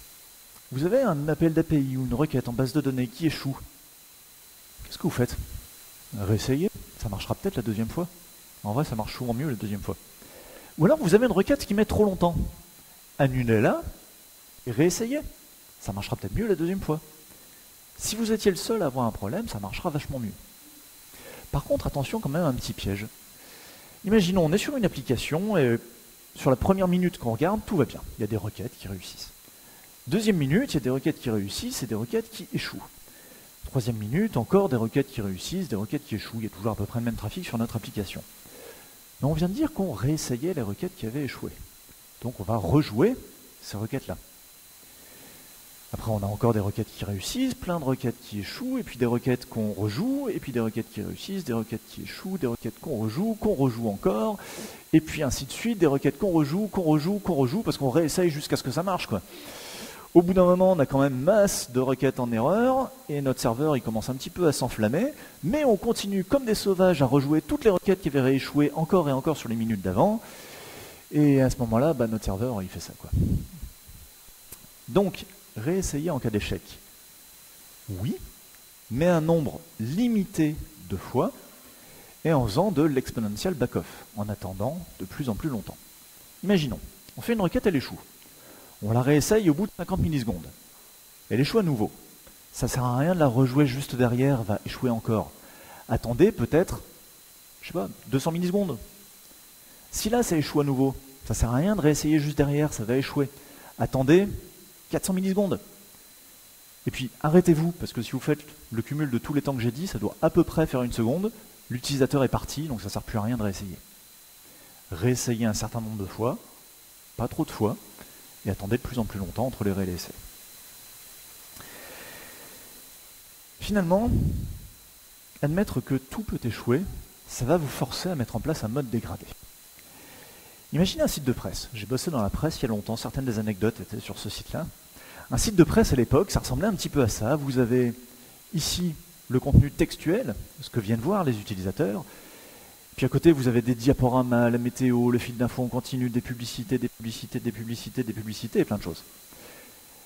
Vous avez un appel d'API ou une requête en base de données qui échoue. Qu'est-ce que vous faites? Réessayez, ça marchera peut-être la deuxième fois. En vrai, ça marche souvent mieux la deuxième fois. Ou alors, vous avez une requête qui met trop longtemps. Annulez-la et réessayez. Ça marchera peut-être mieux la deuxième fois. Si vous étiez le seul à avoir un problème, ça marchera vachement mieux. Par contre, attention quand même à un petit piège. Imaginons, on est sur une application et sur la première minute qu'on regarde, tout va bien. Il y a des requêtes qui réussissent. Deuxième minute, il y a des requêtes qui réussissent et des requêtes qui échouent. Troisième minute, encore des requêtes qui réussissent, des requêtes qui échouent. Il y a toujours à peu près le même trafic sur notre application. Mais on vient de dire qu'on réessayait les requêtes qui avaient échoué. Donc on va rejouer ces requêtes-là. Après, on a encore des requêtes qui réussissent, plein de requêtes qui échouent, et puis des requêtes qu'on rejoue, et puis des requêtes qui réussissent, des requêtes qui échouent, des requêtes qu'on rejoue encore, et puis ainsi de suite, des requêtes qu'on rejoue, parce qu'on réessaye jusqu'à ce que ça marche, quoi. Au bout d'un moment, on a quand même masse de requêtes en erreur, et notre serveur il commence un petit peu à s'enflammer, mais on continue comme des sauvages à rejouer toutes les requêtes qui avaient rééchoué encore et encore sur les minutes d'avant, et à ce moment-là, notre serveur il fait ça, quoi. Donc, réessayer en cas d'échec. Oui, mais un nombre limité de fois et en faisant de l'exponential back-off, en attendant de plus en plus longtemps. Imaginons, on fait une requête, elle échoue. On la réessaye au bout de 50 millisecondes. Elle échoue à nouveau. Ça ne sert à rien de la rejouer juste derrière, elle va échouer encore. Attendez peut-être, 200 millisecondes. Si là ça échoue à nouveau, ça ne sert à rien de réessayer juste derrière, ça va échouer. Attendez 400 millisecondes. Et puis arrêtez-vous, parce que si vous faites le cumul de tous les temps que j'ai dit, ça doit à peu près faire une seconde. L'utilisateur est parti, donc ça ne sert plus à rien de réessayer. Réessayez un certain nombre de fois, pas trop de fois, et attendez de plus en plus longtemps entre les réessais. Finalement, admettre que tout peut échouer, ça va vous forcer à mettre en place un mode dégradé. Imaginez un site de presse. J'ai bossé dans la presse il y a longtemps, certaines des anecdotes étaient sur ce site-là. Un site de presse à l'époque, ça ressemblait un petit peu à ça. Vous avez ici le contenu textuel, ce que viennent voir les utilisateurs. Puis à côté, vous avez des diaporamas, la météo, le fil d'infos en continu, des publicités, et plein de choses.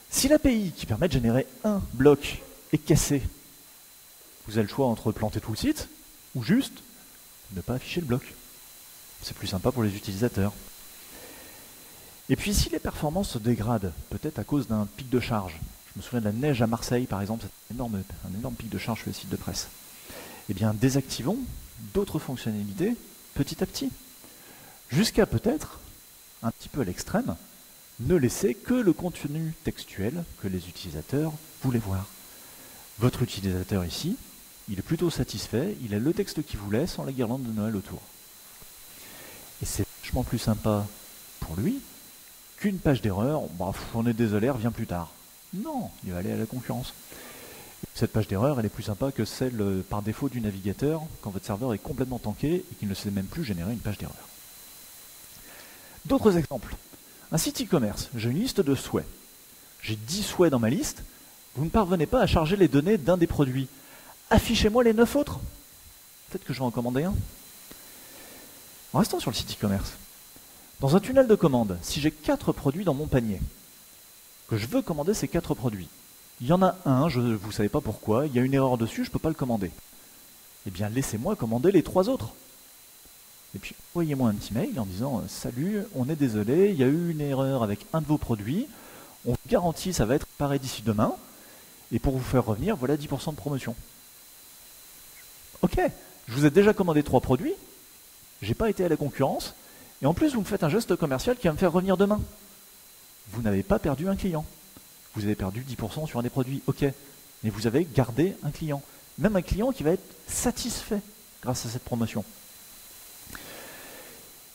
Si l'API qui permet de générer un bloc est cassée, vous avez le choix entre planter tout le site ou juste ne pas afficher le bloc. C'est plus sympa pour les utilisateurs. Et puis si les performances se dégradent, peut-être à cause d'un pic de charge, je me souviens de la neige à Marseille par exemple, c'est un énorme pic de charge sur les sites de presse, eh bien désactivons d'autres fonctionnalités petit à petit, jusqu'à peut-être, un petit peu à l'extrême, ne laisser que le contenu textuel que les utilisateurs voulaient voir. Votre utilisateur ici, il est plutôt satisfait, il a le texte qu'il voulait sans la guirlande de Noël autour. Et c'est vachement plus sympa pour lui qu'une page d'erreur, on est désolé, revient plus tard. Non, il va aller à la concurrence. Cette page d'erreur, elle est plus sympa que celle par défaut du navigateur quand votre serveur est complètement tanké et qu'il ne sait même plus générer une page d'erreur. D'autres exemples. Un site e-commerce, j'ai une liste de souhaits. J'ai 10 souhaits dans ma liste, vous ne parvenez pas à charger les données d'un des produits. Affichez-moi les 9 autres. Peut-être que je vais en commander un. En restant sur le site e-commerce, dans un tunnel de commande, si j'ai 4 produits dans mon panier, que je veux commander ces 4 produits, Il y en a un, vous ne savez pas pourquoi, il y a une erreur dessus, je ne peux pas le commander. Eh bien, laissez-moi commander les 3 autres. Et puis, envoyez-moi un petit mail en disant « Salut, on est désolé, il y a eu une erreur avec un de vos produits, on vous garantit ça va être réparé d'ici demain, et pour vous faire revenir, voilà 10% de promotion. » Ok, je vous ai déjà commandé 3 produits, j'ai pas été à la concurrence, et en plus vous me faites un geste commercial qui va me faire revenir demain. Vous n'avez pas perdu un client. Vous avez perdu 10% sur un des produits, ok, mais vous avez gardé un client. Même un client qui va être satisfait grâce à cette promotion.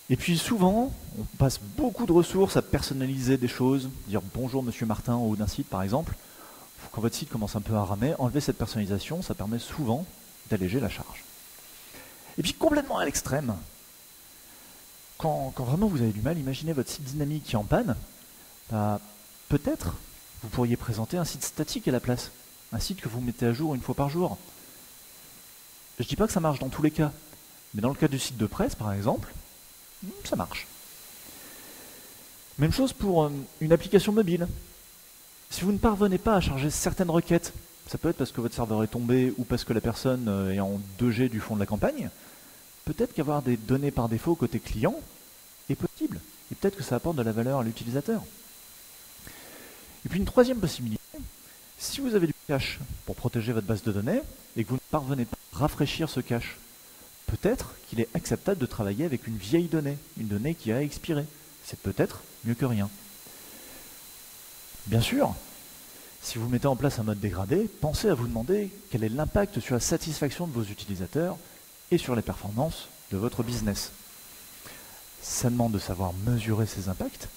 Et puis souvent, on passe beaucoup de ressources à personnaliser des choses, dire bonjour monsieur Martin au haut d'un site par exemple. Quand votre site commence un peu à ramer, enlever cette personnalisation, ça permet souvent d'alléger la charge. Et puis complètement à l'extrême, quand vraiment vous avez du mal, imaginez votre site dynamique qui est en panne, bah, peut-être vous pourriez présenter un site statique à la place, un site que vous mettez à jour une fois par jour. Je ne dis pas que ça marche dans tous les cas, mais dans le cas du site de presse par exemple, ça marche. Même chose pour une application mobile. Si vous ne parvenez pas à charger certaines requêtes, ça peut être parce que votre serveur est tombé ou parce que la personne est en 2G du fond de la campagne, peut-être qu'avoir des données par défaut côté client est possible. Et peut-être que ça apporte de la valeur à l'utilisateur. Et puis une troisième possibilité, si vous avez du cache pour protéger votre base de données et que vous ne parvenez pas à rafraîchir ce cache, peut-être qu'il est acceptable de travailler avec une vieille donnée, une donnée qui a expiré. C'est peut-être mieux que rien. Bien sûr, si vous mettez en place un mode dégradé, pensez à vous demander quel est l'impact sur la satisfaction de vos utilisateurs et sur les performances de votre business. Ça demande de savoir mesurer ces impacts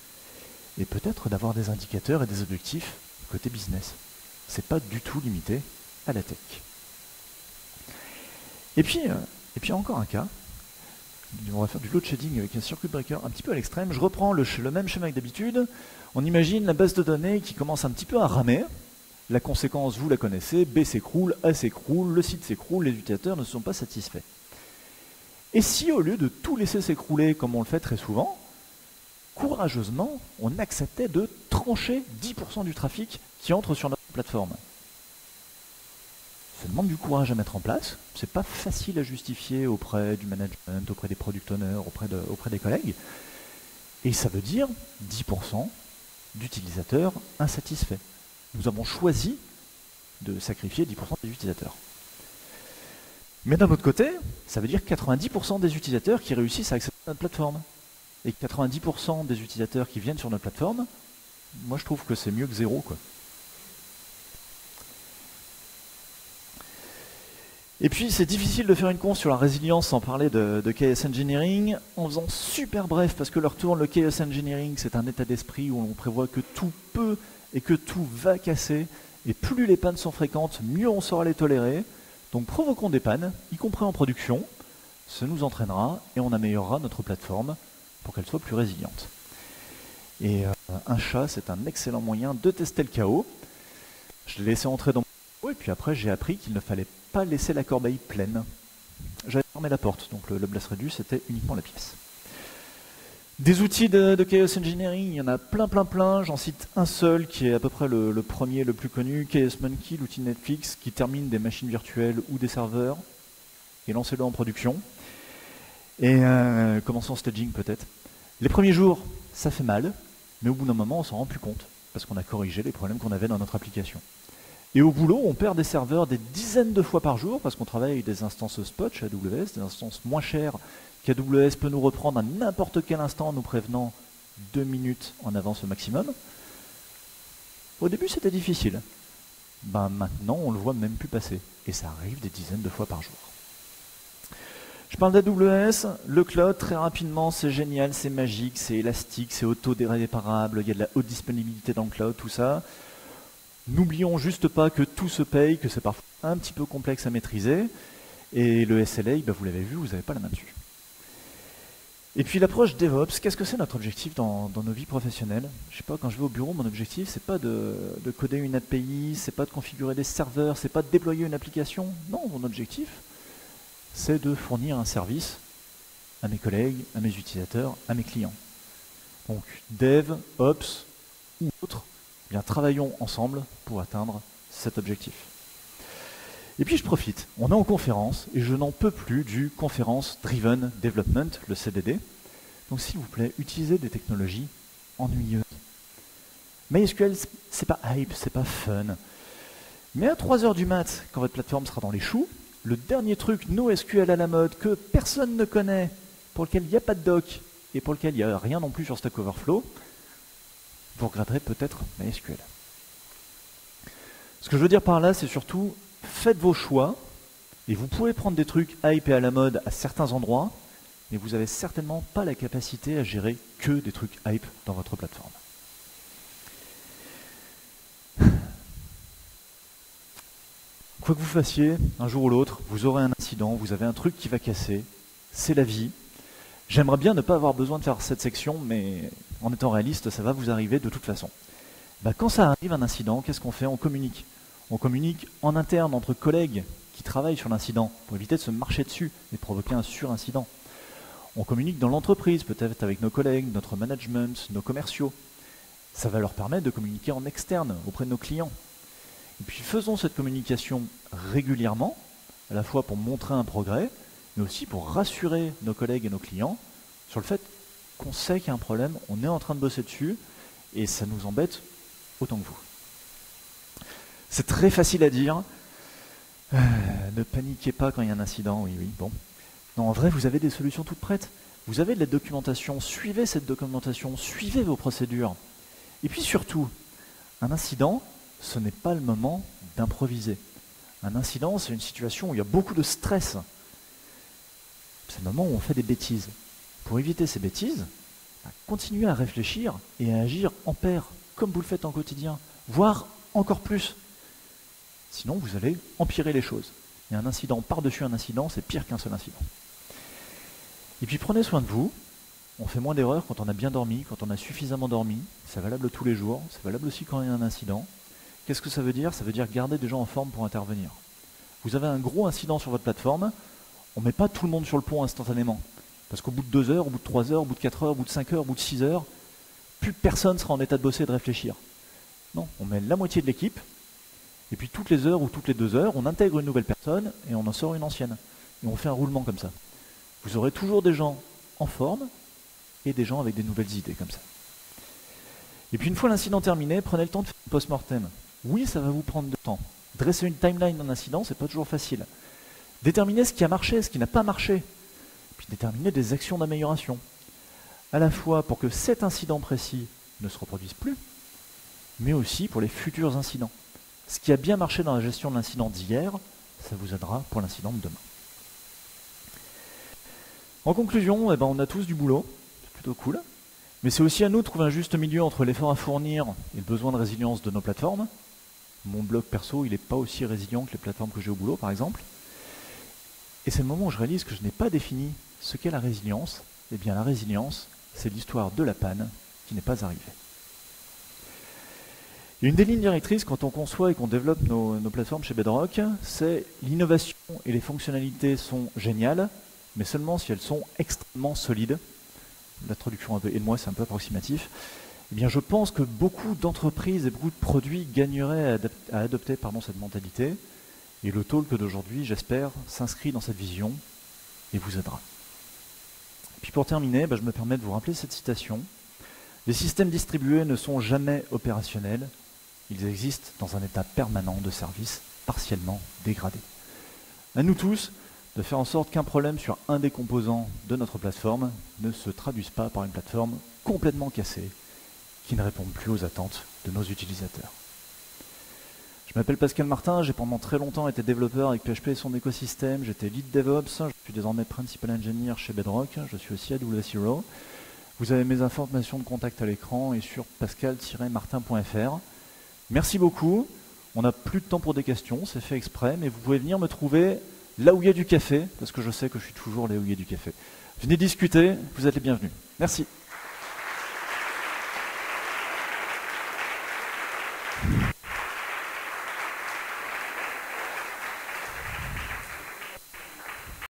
et peut-être d'avoir des indicateurs et des objectifs côté business. C'est pas du tout limité à la tech. Et puis encore un cas, on va faire du load shading avec un circuit breaker un petit peu à l'extrême. Je reprends le même schéma que d'habitude. On imagine la base de données qui commence un petit peu à ramer. La conséquence, vous la connaissez, B s'écroule, A s'écroule, le site s'écroule, les utilisateurs ne sont pas satisfaits. Et si au lieu de tout laisser s'écrouler comme on le fait très souvent, courageusement, on acceptait de trancher 10% du trafic qui entre sur notre plateforme? Ça demande du courage à mettre en place, c'est pas facile à justifier auprès du management, auprès des product owners, auprès des collègues, et ça veut dire 10% d'utilisateurs insatisfaits. Nous avons choisi de sacrifier 10% des utilisateurs. Mais d'un autre côté, ça veut dire 90% des utilisateurs qui réussissent à accéder à notre plateforme. Et 90% des utilisateurs qui viennent sur notre plateforme, moi je trouve que c'est mieux que zéro, quoi. Et puis c'est difficile de faire une conf sur la résilience sans parler de Chaos Engineering, en faisant super bref, parce que leur tourne, le Chaos Engineering, c'est un état d'esprit où on prévoit que tout peut et que tout va casser, et plus les pannes sont fréquentes, mieux on saura les tolérer. Donc provoquons des pannes, y compris en production, ça nous entraînera et on améliorera notre plateforme pour qu'elle soit plus résiliente. Et un chat, c'est un excellent moyen de tester le chaos. Je l'ai laissé entrer dans mon... Et puis après, j'ai appris qu'il ne fallait pas laisser la corbeille pleine. J'avais fermé la porte, donc le blast radius, c'était uniquement la pièce. Des outils de Chaos Engineering, il y en a plein. J'en cite un seul qui est à peu près le premier, le plus connu, Chaos Monkey, l'outil Netflix, qui termine des machines virtuelles ou des serveurs, et lancez-le en production. Et commençons en staging peut-être. Les premiers jours, ça fait mal, mais au bout d'un moment, on s'en rend plus compte, parce qu'on a corrigé les problèmes qu'on avait dans notre application. Et au boulot, on perd des serveurs des dizaines de fois par jour, parce qu'on travaille avec des instances spot chez AWS, des instances moins chères qu'AWS peut nous reprendre à n'importe quel instant en nous prévenant 2 minutes en avance au maximum. Au début, c'était difficile. Maintenant, on le voit même plus passer. Et ça arrive des dizaines de fois par jour. Je parle d'AWS, le cloud, très rapidement, c'est génial, c'est magique, c'est élastique, c'est auto-réparable, il y a de la haute disponibilité dans le cloud, tout ça. N'oublions juste pas que tout se paye, que c'est parfois un petit peu complexe à maîtriser, et le SLA, vous l'avez vu, vous n'avez pas la main dessus. Et puis l'approche DevOps, qu'est-ce que c'est notre objectif dans nos vies professionnelles? Je sais pas, quand je vais au bureau, mon objectif, c'est pas de coder une API, c'est pas de configurer des serveurs, c'est pas de déployer une application. Non, mon objectif, c'est de fournir un service à mes collègues, à mes utilisateurs, à mes clients. Donc, Dev, Ops ou autres, eh bien, travaillons ensemble pour atteindre cet objectif. Et puis je profite, on est en conférence et je n'en peux plus du Conference Driven Development, le CDD. Donc s'il vous plaît, utilisez des technologies ennuyeuses. MySQL, c'est pas hype, c'est pas fun. Mais à 3h du mat, quand votre plateforme sera dans les choux, le dernier truc NoSQL à la mode que personne ne connaît, pour lequel il n'y a pas de doc et pour lequel il n'y a rien non plus sur Stack Overflow, vous regretterez peut-être MySQL. Ce que je veux dire par là, c'est surtout, faites vos choix, et vous pouvez prendre des trucs hype et à la mode à certains endroits, mais vous n'avez certainement pas la capacité à gérer que des trucs hype dans votre plateforme. Quoi que vous fassiez, un jour ou l'autre, vous aurez un incident, vous avez un truc qui va casser, c'est la vie. J'aimerais bien ne pas avoir besoin de faire cette section, mais en étant réaliste, ça va vous arriver de toute façon. Quand ça arrive un incident, qu'est-ce qu'on fait? On communique. On communique en interne entre collègues qui travaillent sur l'incident pour éviter de se marcher dessus et provoquer un surincident. On communique dans l'entreprise, peut-être avec nos collègues, notre management, nos commerciaux. Ça va leur permettre de communiquer en externe auprès de nos clients. Et puis faisons cette communication régulièrement, à la fois pour montrer un progrès, mais aussi pour rassurer nos collègues et nos clients sur le fait qu'on sait qu'il y a un problème, on est en train de bosser dessus, et ça nous embête autant que vous. C'est très facile à dire, ne paniquez pas quand il y a un incident, oui, bon. Non, en vrai, vous avez des solutions toutes prêtes. Vous avez de la documentation, suivez cette documentation, suivez vos procédures. Et puis surtout, un incident, ce n'est pas le moment d'improviser. Un incident, c'est une situation où il y a beaucoup de stress. C'est le moment où on fait des bêtises. Pour éviter ces bêtises, continuez à réfléchir et à agir en paire, comme vous le faites en quotidien, voire encore plus. Sinon, vous allez empirer les choses. Et un incident par-dessus un incident, c'est pire qu'un seul incident. Et puis prenez soin de vous. On fait moins d'erreurs quand on a bien dormi, quand on a suffisamment dormi. C'est valable tous les jours. C'est valable aussi quand il y a un incident. Qu'est-ce que ça veut dire? Ça veut dire garder des gens en forme pour intervenir. Vous avez un gros incident sur votre plateforme, on ne met pas tout le monde sur le pont instantanément. Parce qu'au bout de 2 heures, au bout de 3 heures, au bout de 4 heures, au bout de 5 heures, au bout de 6 heures, plus personne sera en état de bosser et de réfléchir. Non, on met la moitié de l'équipe, et puis toutes les heures ou toutes les 2 heures, on intègre une nouvelle personne et on en sort une ancienne. Et on fait un roulement comme ça. Vous aurez toujours des gens en forme et des gens avec des nouvelles idées comme ça. Et puis une fois l'incident terminé, prenez le temps de faire un post-mortem. Oui, ça va vous prendre du temps. Dresser une timeline d'un incident, c'est pas toujours facile. Déterminer ce qui a marché, ce qui n'a pas marché. Puis déterminer des actions d'amélioration. À la fois pour que cet incident précis ne se reproduise plus, mais aussi pour les futurs incidents. Ce qui a bien marché dans la gestion de l'incident d'hier, ça vous aidera pour l'incident de demain. En conclusion, on a tous du boulot, c'est plutôt cool. Mais c'est aussi à nous de trouver un juste milieu entre l'effort à fournir et le besoin de résilience de nos plateformes. Mon blog perso, il n'est pas aussi résilient que les plateformes que j'ai au boulot, par exemple. Et c'est le moment où je réalise que je n'ai pas défini ce qu'est la résilience. Eh bien, la résilience, c'est l'histoire de la panne qui n'est pas arrivée. Et une des lignes directrices quand on conçoit et qu'on développe nos plateformes chez Bedrock, c'est l'innovation et les fonctionnalités sont géniales, mais seulement si elles sont extrêmement solides. La traduction est de moi, c'est un peu approximatif. Eh bien, je pense que beaucoup d'entreprises et beaucoup de produits gagneraient à adopter cette mentalité. Et le talk d'aujourd'hui, j'espère, s'inscrit dans cette vision et vous aidera. Et puis pour terminer, je me permets de vous rappeler cette citation. Les systèmes distribués ne sont jamais opérationnels. Ils existent dans un état permanent de service partiellement dégradé. À nous tous de faire en sorte qu'un problème sur un des composants de notre plateforme ne se traduise pas par une plateforme complètement cassée qui ne répond plus aux attentes de nos utilisateurs. Je m'appelle Pascal Martin, j'ai pendant très longtemps été développeur avec PHP et son écosystème, j'étais lead DevOps, je suis désormais Principal Engineer chez Bedrock, je suis aussi AWS Hero. Vous avez mes informations de contact à l'écran et sur pascal-martin.fr. Merci beaucoup, on n'a plus de temps pour des questions, c'est fait exprès, mais vous pouvez venir me trouver là où il y a du café, parce que je sais que je suis toujours là où il y a du café. Venez discuter, vous êtes les bienvenus. Merci.